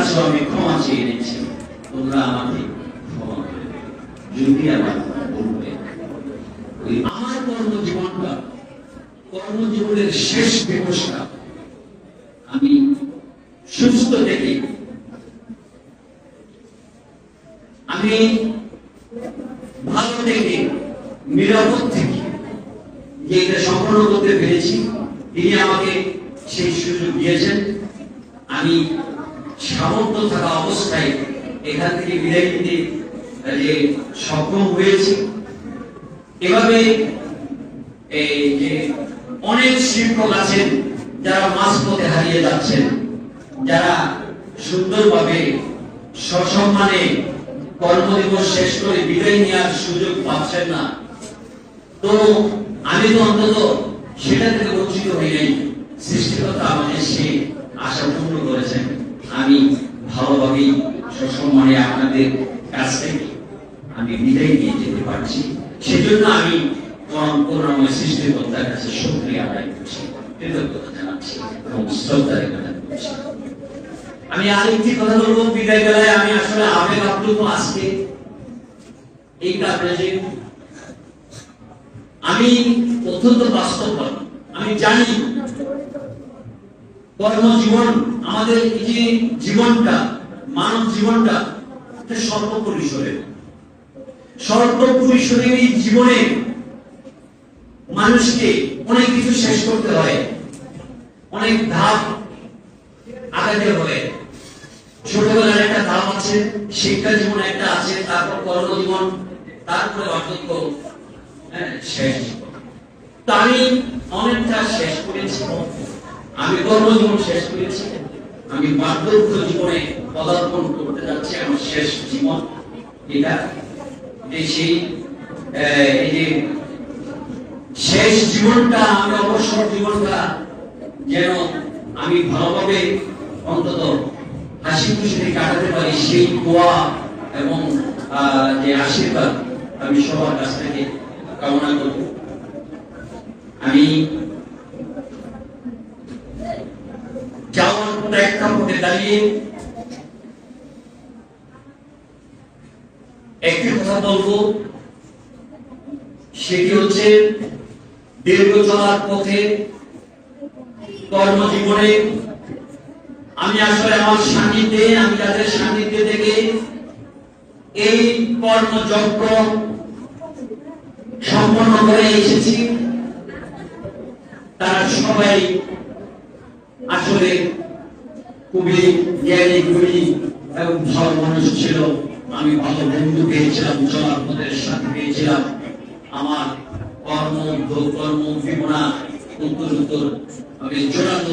কাছেও আমি ক্ষমা চেয়ে নিচ্ছি, তোমরা আমাকে ক্ষমা করে দেবে যদি আমার ভুল হয়ে থাকে। আমার কর্মজীবনটা, কর্মজীবনের শেষ দিবসটা আমি সুস্থ থেকে, আমি ভালো থেকে, নিরাপদ থেকে যে এটা সম্পন্ন করতে পেরেছি, তিনি আমাকে সেই সুযোগ দিয়েছেন। আমি সামর্থ্য থাকা অবস্থায় এখান থেকে বিদায় নিতে যে সক্ষম হয়েছি। এভাবে এই যে অনেক শিক্ষক আছেন যারা মাঝপথে হারিয়ে যাচ্ছেন, যারা সুন্দরভাবে সসম্মানে কর্মদিবস শেষ করে বিদায় নেওয়ার সুযোগ পাচ্ছেন না, তো আমি তো অন্তত সেটা থেকে বঞ্চিত হই নাই। সৃষ্টিকর্তা আমাকে সেই আশা পূর্ণ করেছেন। আমি ভালোভাবেই সসম্মানে আপনাদের কাছ থেকে আমি বিদায় নিয়ে যেতে পারছি। সেজন্য আমি করুণাময় সৃষ্টিকর্তার কাছে শুকরিয়া আদায় করছি, কৃতজ্ঞতা জানাচ্ছি এবং শ্রদ্ধা জ্ঞাপন করছি। আমি আরেকটি কথা বলবো বিদায় বেলায়, আমি আসলে আবেগ আপ্লুত আজকে এই কারণে যে আমি অত্যন্ত বাস্তববাদী। আমি জানি কর্মজীবন, আমাদের এই যে জীবনটা, মানব জীবনটা স্বল্প পরিসরের, স্বল্প পরিসরের এই জীবনে মানুষকে অনেক কিছু শেষ করতে হয়, অনেক ধাপ আগাতে হয়। ছোটবেলার একটা ধাপ আছে, শিক্ষা জীবন একটা আছে, তারপর কর্মজীবন, তারপরে বার্ধক্য, শেষ। তো আমি অনেকটা শেষ করেছি, আমি কর্মজীবন শেষ করেছি, আমি বার্ধক্য জীবনে পদার্পণ করতে যাচ্ছি, আমার শেষ জীবন এটা। সেই এই যে শেষ জীবনটা, আমি অবসর জীবনটা যেন আমি ভালোভাবে অন্তত হাসি খুশিতে কাটাতে পারি, সেই দোয়া এবং যে আশীর্বাদ আমি সবার কাছ থেকে কামনা করব। আমি যাওয়ার প্রেক্ষাপটে দাঁড়িয়ে একটি কথা বলবো, সেটি হচ্ছে দীর্ঘ চলার পথে কর্মজীবনে আমি আসলে আমার সান্নিধ্যে, আমি যাদের সান্নিধ্যে থেকে এই কর্মযজ্ঞ সম্পন্ন করে এসেছি, তারা সবাই আসলে খুবই জ্ঞানী, গুণী এবং ভালো মানুষ ছিল। আমি ভালো বন্ধু পেয়েছিলাম, চলার পথের সাথে পেয়েছিলাম। আমার কর্ম জীবনা উত্তর আমি চূড়ান্ত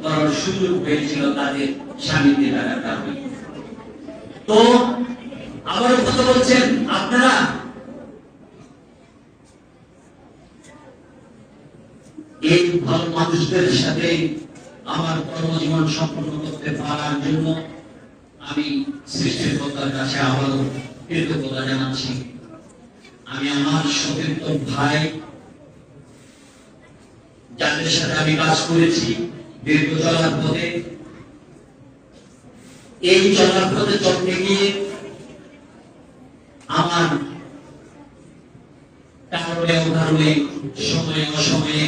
করার সুযোগ পেয়েছিল তাদের সান্নিধ্যে থাকার কারণে। তো আবারও কথা বলছেন আপনারা, এই ভালো মানুষদের সাথে আমার কর্মজীবন সম্পন্ন করতে পারার জন্য আমি সৃষ্টিকর্তার কাছে আবারও কৃতজ্ঞতা জানাচ্ছি। আমি আমার সতীর্থ ভাই, যাদের সাথে আমি কাজ করেছি দীর্ঘ চলার পথে, এই চলার পথে চলতে গিয়ে আমার কারণে সময়ে অসময়ে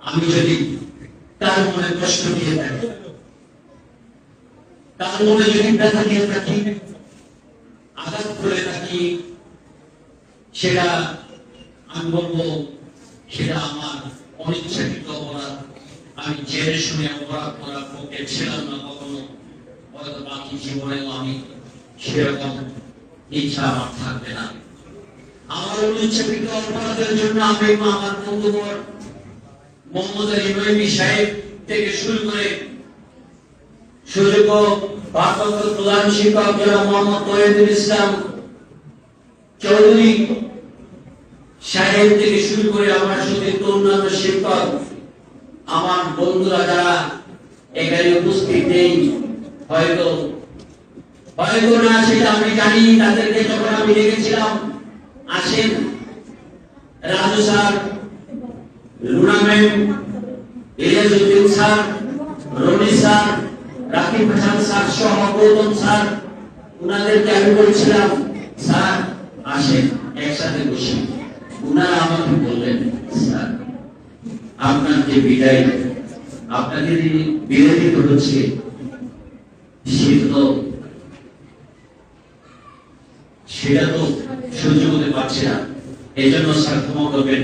আমি যদি তার মনে কষ্ট দিয়ে থাকি, তার মনে যদি ব্যথা দিয়ে থাকি, আঘাত করে থাকি, সেটা আমি বলবো সেটা আমার অনিচ্ছাকৃত অপরাধ। আমি জেনে শুনে অপরাধ করার পক্ষে ছিলাম না কখনো, হয়তো বাকি জীবনেও আমি সেরকম ইচ্ছা আমার থাকবে না। আমার অনিচ্ছাকৃত অপরাধের জন্য আমি আমার বন্ধুবর মোহাম্মদ ইব্রাহিম সাহেব থেকে শুরু করে সুযোগ্য ভারপ্রাপ্ত প্রধান শিক্ষক জনাব মোহাম্মদ তৌহিদুল ইসলাম চৌধুরী সাহেব থেকে শুরু করে আমার সাথে অন্যান্য শিক্ষক, আমার বন্ধুরা যারা এখানে উপস্থিত নেই, হয়তো না, সেটা আমি জানি। তাদেরকে যখন আমি দেখেছিলাম আসেন, Raju sir, Runa ma'am, Iliasuddin sir, Roni sir, Rakib Hasan sir সহ গৌতম স্যার, উনাদেরকে আমি বলছিলাম স্যার আসেন একসাথে বসি। উনারা আমাকে বললেন স্যার আপনার যে বিদায়, আপনাকে যে বিদায় দিতে হচ্ছে সেটা তো সহ্য করতে পারছি না, এই জন্য স্যার ক্ষমা করবেন,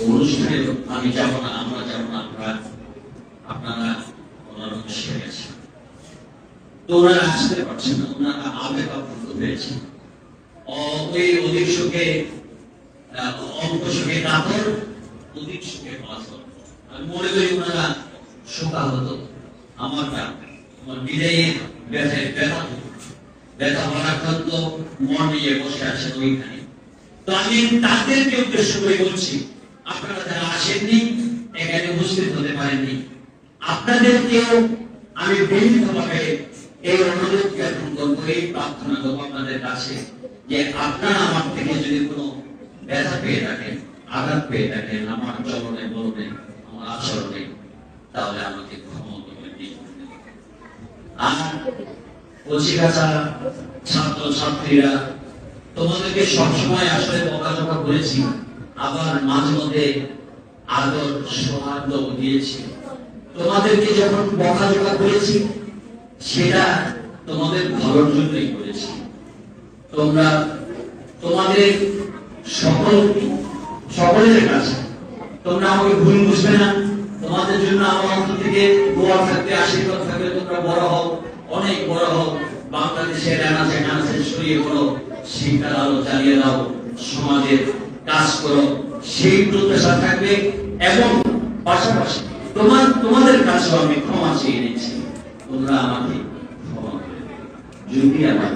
অনুষ্ঠানে আমি যাব না, আমরা যাব না, আপনারা ওনারা বসে গেছেন। তো ওনারা আসতে পারছেন না, ওনারা আবেগ আপ্লুত হয়েছে। ওই অধিক সুখে অল্প সুখে কাতর, অধিক সুখে পাথর। আমি মনে করি ওনারা শোকাহত। আমার বিদায়ের ব্যথায় ব্যথা ভারাক্রান্ত মন নিয়ে বসে আছেন ওইখানে। তো আমি তাদেরকে উদ্দেশ্য করে বলছি, আপনারা যারা আসেননি, এখানে উপস্থিত হতে পারেননি, আপনাদেরকেও আমি বিনীতভাবে এই অনুরোধ জ্ঞাপন করবো, এই প্রার্থনা করবো আপনাদের কাছে যে আপনারা আমার থেকে যদি কোনো ব্যথা পেয়ে থাকেন, আঘাত পেয়ে থাকেন আমার চলনে বলনে আমার আচরণে, তাহলে আমাকে ক্ষমা করবেন। আর কচিকাঁচা ছাত্র ছাত্রীরা তোমাদেরকে সবসময় আসলে বকাঝকা করেছি, আবার মাঝে মধ্যে আদর সৌহার্দ্য দিয়েছি। তোমাদেরকে যখন বকাঝকা করেছি সেটা তোমাদের ভালোর জন্যই করেছি। তোমরা তোমাদের সকলের কাছে তোমরা আমাকে ভুল বুঝবে না। তোমাদের জন্য আমার অন্তর থেকে দোয়া থাকবে, আশীর্বাদ থাকবে, তোমরা বড় হও, অনেক বড় হও, বাংলাদেশের আনাচে কানাচে ছড়িয়ে পড়ো, শিক্ষার আলো জ্বালিয়ে দাও, সমাজের কাজ করো, সেই প্রত্যাশা থাকবে। এবং পাশাপাশি তোমাদের কাছেও আমি ক্ষমা চেয়ে নিচ্ছি, তোমরা আমাকে ক্ষমা করে দেবে। যদি আমার